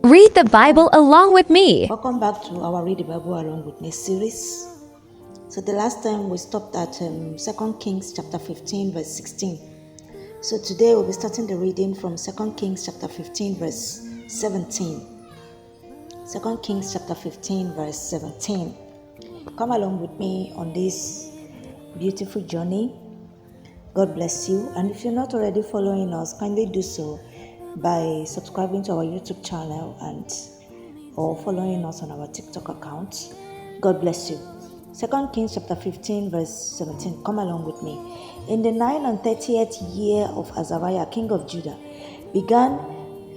Read the Bible along with me. Welcome back to our Read the Bible Along with Me series. So the last time we stopped at 2 Kings chapter 15 verse 16. So today we'll be starting the reading from 2 Kings chapter 15 verse 17. 2 Kings chapter 15 verse 17. Come along with me on this beautiful journey. God bless you. And if you're not already following us, kindly do so by subscribing to our YouTube channel or following us on our TikTok account. God bless you. 2 Kings chapter 15 verse 17. Come along with me. In the 39th year of Azariah, king of Judah, began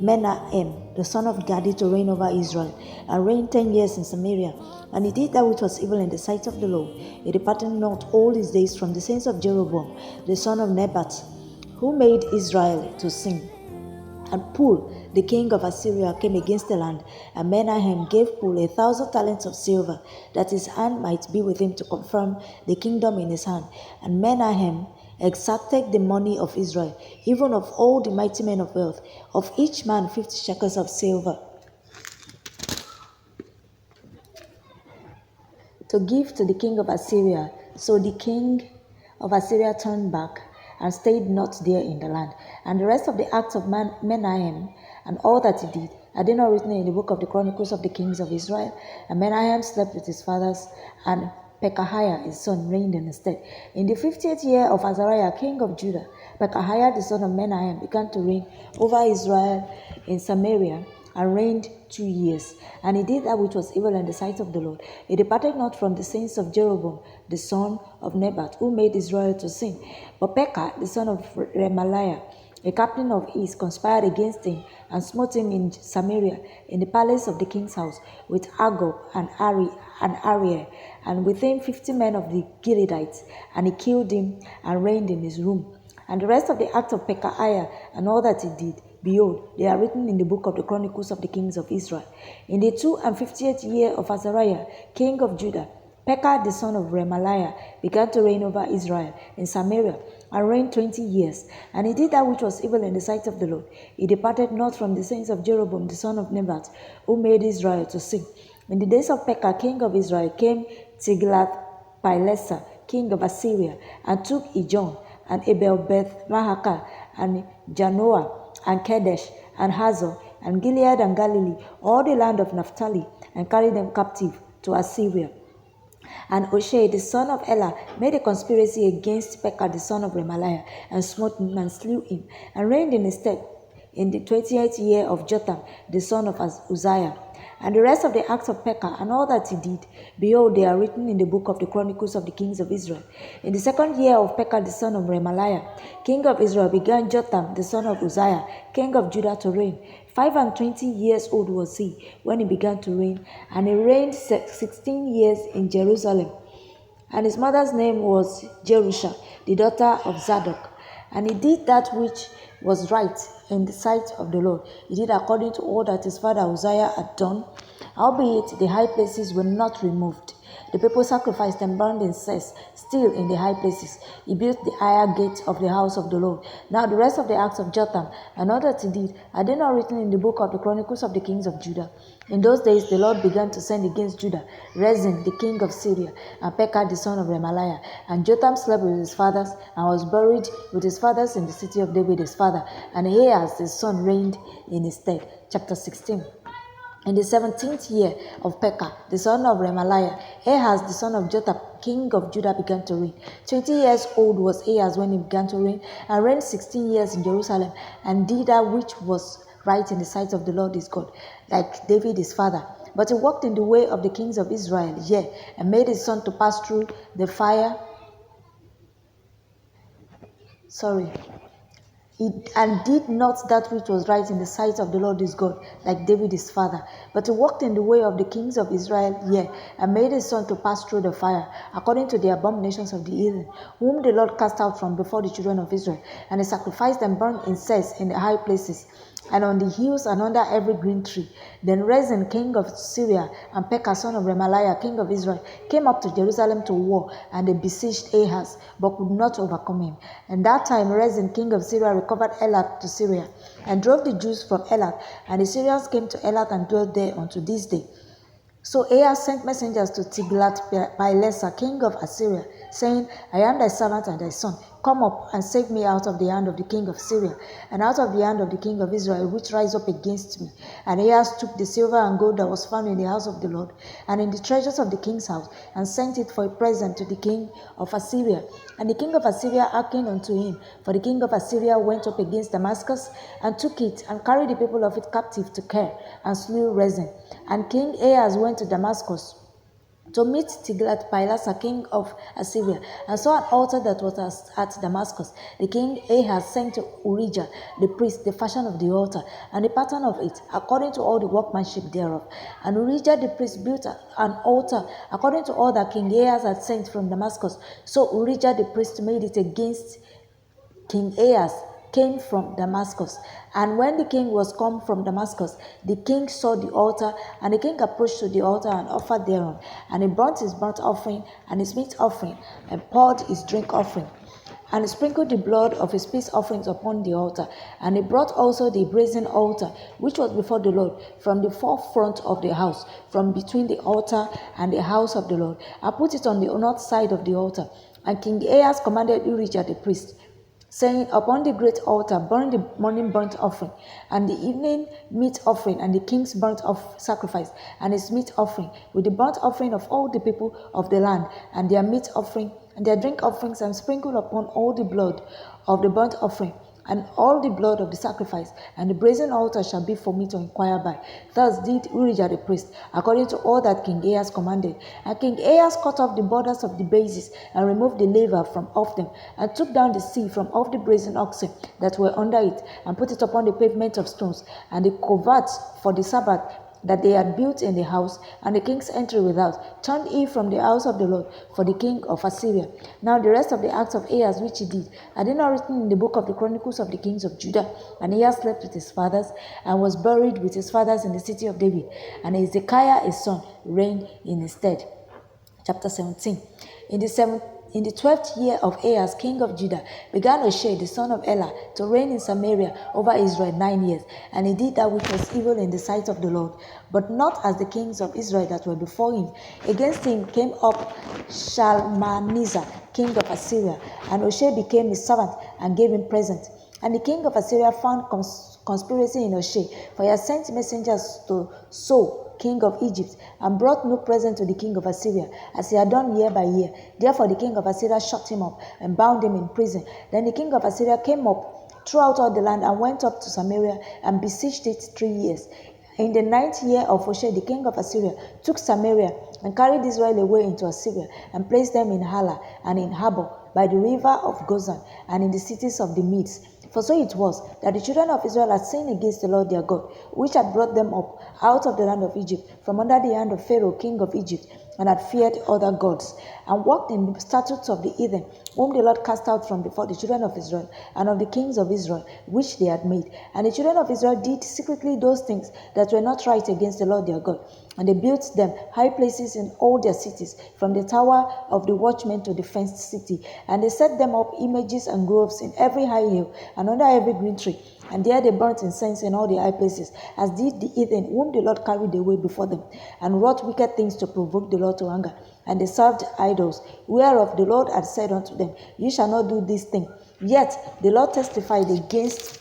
Menahem, the son of Gadi, to reign over Israel, and reigned 10 years in Samaria. And he did that which was evil in the sight of the Lord. He departed not all his days from the sins of Jeroboam, the son of Nebat, who made Israel to sin. And Pul, the king of Assyria, came against the land, and Menahem gave Pul 1,000 talents of silver, that his hand might be with him to confirm the kingdom in his hand. And Menahem exacted the money of Israel, even of all the mighty men of wealth, of each man 50 shekels of silver, to give to the king of Assyria. So the king of Assyria turned back and stayed not there in the land. And the rest of the acts of Menahem and all that he did, are they not written in the book of the Chronicles of the kings of Israel? And Menahem slept with his fathers, and Pekahiah his son reigned in his stead. In the 50th year of Azariah, king of Judah, Pekahiah the son of Menahem began to reign over Israel in Samaria, and reigned 2 years. And he did that which was evil in the sight of the Lord. He departed not from the sins of Jeroboam, the son of Nebat, who made Israel to sin. But Pekah, the son of Remaliah, a captain of his, conspired against him, and smote him in Samaria, in the palace of the king's house, with Agog and Ariel, and with him 50 men of the Gileadites. And he killed him, and reigned in his room. And the rest of the acts of Pekahiah, and all that he did, behold, they are written in the book of the Chronicles of the kings of Israel. In the 52nd year of Azariah, king of Judah, Pekah the son of Remaliah began to reign over Israel in Samaria, and reigned 20 years. And he did that which was evil in the sight of the Lord. He departed not from the sins of Jeroboam the son of Nebat, who made Israel to sin. In the days of Pekah king of Israel came Tiglath-Pileser king of Assyria, and took Ijon, and Abel-Beth-Maachah, and Janoah, and Kedesh, and Hazor, and Gilead, and Galilee, all the land of Naphtali, and carried them captive to Assyria. And Hoshea the son of Elah made a conspiracy against Pekah the son of Remaliah, and smote him, and slew him, and reigned in his stead in the 20th year of Jotham the son of Uzziah. And the rest of the acts of Pekah, and all that he did, behold, they are written in the book of the Chronicles of the kings of Israel. In the 2nd year of Pekah the son of Remaliah, king of Israel, began Jotham the son of Uzziah, king of Judah, to reign. 25 years old was he when he began to reign, and he reigned 16 years in Jerusalem. And his mother's name was Jerusha, the daughter of Zadok. And he did that which was right in the sight of the Lord. He did according to all that his father Uzziah had done, albeit the high places were not removed. The people sacrificed and burned incense still in the high places. He built the higher gate of the house of the Lord. Now the rest of the acts of Jotham, and all that he did, are they not written in the book of the Chronicles of the kings of Judah? In those days the Lord began to send against Judah Rezin the king of Syria, and Pekah the son of Remaliah. And Jotham slept with his fathers, and was buried with his fathers in the city of David his father. And Ahaz his son reigned in his stead. Chapter 16. In the 17th year of Pekah, the son of Remaliah, Ahaz the son of Jotham, king of Judah, began to reign. 20 years old was Ahaz when he began to reign, and reigned 16 years in Jerusalem, and did that which was right in the sight of the Lord his God, like David his father. But he walked in the way of the kings of Israel, and made his son to pass through the fire. And did not that which was right in the sight of the Lord his God, like David his father. But he walked in the way of the kings of Israel, and made his son to pass through the fire, according to the abominations of the heathen, whom the Lord cast out from before the children of Israel. And he sacrificed and burned incense in the high places. and on the hills and under every green tree. Then Rezin, king of Syria, and Pekah, son of Remaliah, king of Israel, came up to Jerusalem to war, and they besieged Ahaz, but could not overcome him. And that time Rezin, king of Syria, recovered Elath to Syria, and drove the Jews from Elath, and the Syrians came to Elath and dwelt there unto this day. So Ahaz sent messengers to Tiglath-Pileser, king of Assyria, saying, I am thy servant and thy son. Come up and save me out of the hand of the king of Syria, and out of the hand of the king of Israel, which rise up against me. And Ahaz took the silver and gold that was found in the house of the Lord, and in the treasures of the king's house, and sent it for a present to the king of Assyria. And the king of Assyria hearkened unto him, for the king of Assyria went up against Damascus, and took it, and carried the people of it captive to Kir, and slew Rezin. And King Ahaz went to Damascus to meet Tiglath-Pileser, king of Assyria, and saw an altar that was at Damascus. The king Ahaz sent to Urijah the priest the fashion of the altar, and the pattern of it, according to all the workmanship thereof. And Urijah the priest built an altar according to all that King Ahaz had sent from Damascus. So Urijah the priest made it against King Ahaz came from Damascus. And when the king was come from Damascus, the king saw the altar, and the king approached to the altar and offered thereon. And he burnt his burnt offering and his meat offering, and poured his drink offering, and he sprinkled the blood of his peace offerings upon the altar. And he brought also the brazen altar, which was before the Lord, from the forefront of the house, from between the altar and the house of the Lord, and put it on the north side of the altar. And King Ahaz commanded Urijah the priest, saying, upon the great altar burn the morning burnt offering, and the evening meat offering, and the king's burnt sacrifice, and his meat offering, with the burnt offering of all the people of the land, and their meat offering, and their drink offerings, and sprinkle upon all the blood of the burnt offering, and all the blood of the sacrifice, and the brazen altar shall be for me to inquire by. Thus did Urijah the priest, according to all that King Ahaz commanded. And King Ahaz cut off the borders of the bases, and removed the laver from off them, and took down the sea from off the brazen oxen that were under it, and put it upon the pavement of stones, and the coverts for the Sabbath that they had built in the house, and the king's entry without, turned he from the house of the Lord for the king of Assyria. Now the rest of the acts of Ahaz which he did, are they not written in the book of the Chronicles of the kings of Judah? And Ahaz slept with his fathers, and was buried with his fathers in the city of David. And Hezekiah his son reigned in his stead. Chapter 17. In the 12th year of Ahaz, king of Judah, began Hoshea, the son of Elah, to reign in Samaria over Israel 9 years. And he did that which was evil in the sight of the Lord, but not as the kings of Israel that were before him. Against him came up Shalmaneser, king of Assyria, and Hoshea became his servant and gave him presents. And the king of Assyria found conspiracy in Hoshea, for he had sent messengers to So, king of Egypt, and brought no present to the king of Assyria, as he had done year by year. Therefore the king of Assyria shut him up, and bound him in prison. Then the king of Assyria came up throughout all the land, and went up to Samaria, and besieged it 3 years. In the 9th year of Hoshea, the king of Assyria took Samaria, and carried Israel away into Assyria, and placed them in Hala, and in Habor, by the river of Gozan, and in the cities of the Medes. For so it was, that the children of Israel had sinned against the Lord their God, which had brought them up out of the land of Egypt, from under the hand of Pharaoh king of Egypt, and had feared other gods, and walked in the statutes of the heathen, whom the Lord cast out from before the children of Israel, and of the kings of Israel, which they had made. And the children of Israel did secretly those things that were not right against the Lord their God. And they built them high places in all their cities, from the tower of the watchman to the fenced city. And they set them up images and groves in every high hill, and under every green tree. And there they burnt incense in all the high places, as did the heathen, whom the Lord carried away before them, and wrought wicked things to provoke the Lord to anger. And they served idols, whereof the Lord had said unto them, Ye shall not do this thing. Yet the Lord testified against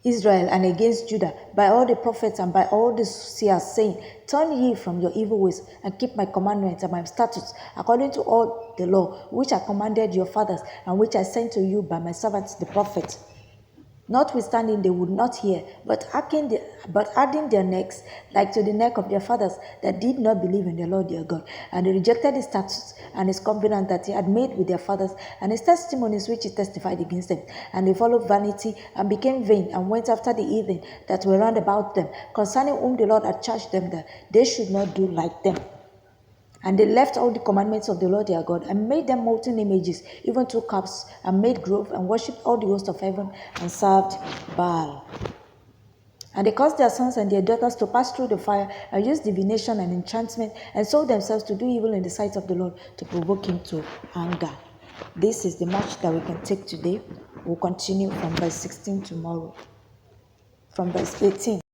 Israel and against Judah by all the prophets and by all the seers, saying, Turn ye from your evil ways, and keep my commandments and my statutes, according to all the law which I commanded your fathers, and which I sent to you by my servants the prophets. Notwithstanding, they would not hear, but adding their necks like to the neck of their fathers that did not believe in the Lord their God. And they rejected his statutes and his covenant that he had made with their fathers, and his testimonies which he testified against them. And they followed vanity, and became vain, and went after the heathen that were round about them, concerning whom the Lord had charged them that they should not do like them. And they left all the commandments of the Lord their God and made them molten images, even took cups and made grove and worshipped all the host of heaven and served Baal. And they caused their sons and their daughters to pass through the fire and used divination and enchantment and sold themselves to do evil in the sight of the Lord to provoke him to anger. This is the march that we can take today. We'll continue from verse 16 tomorrow. From verse 18.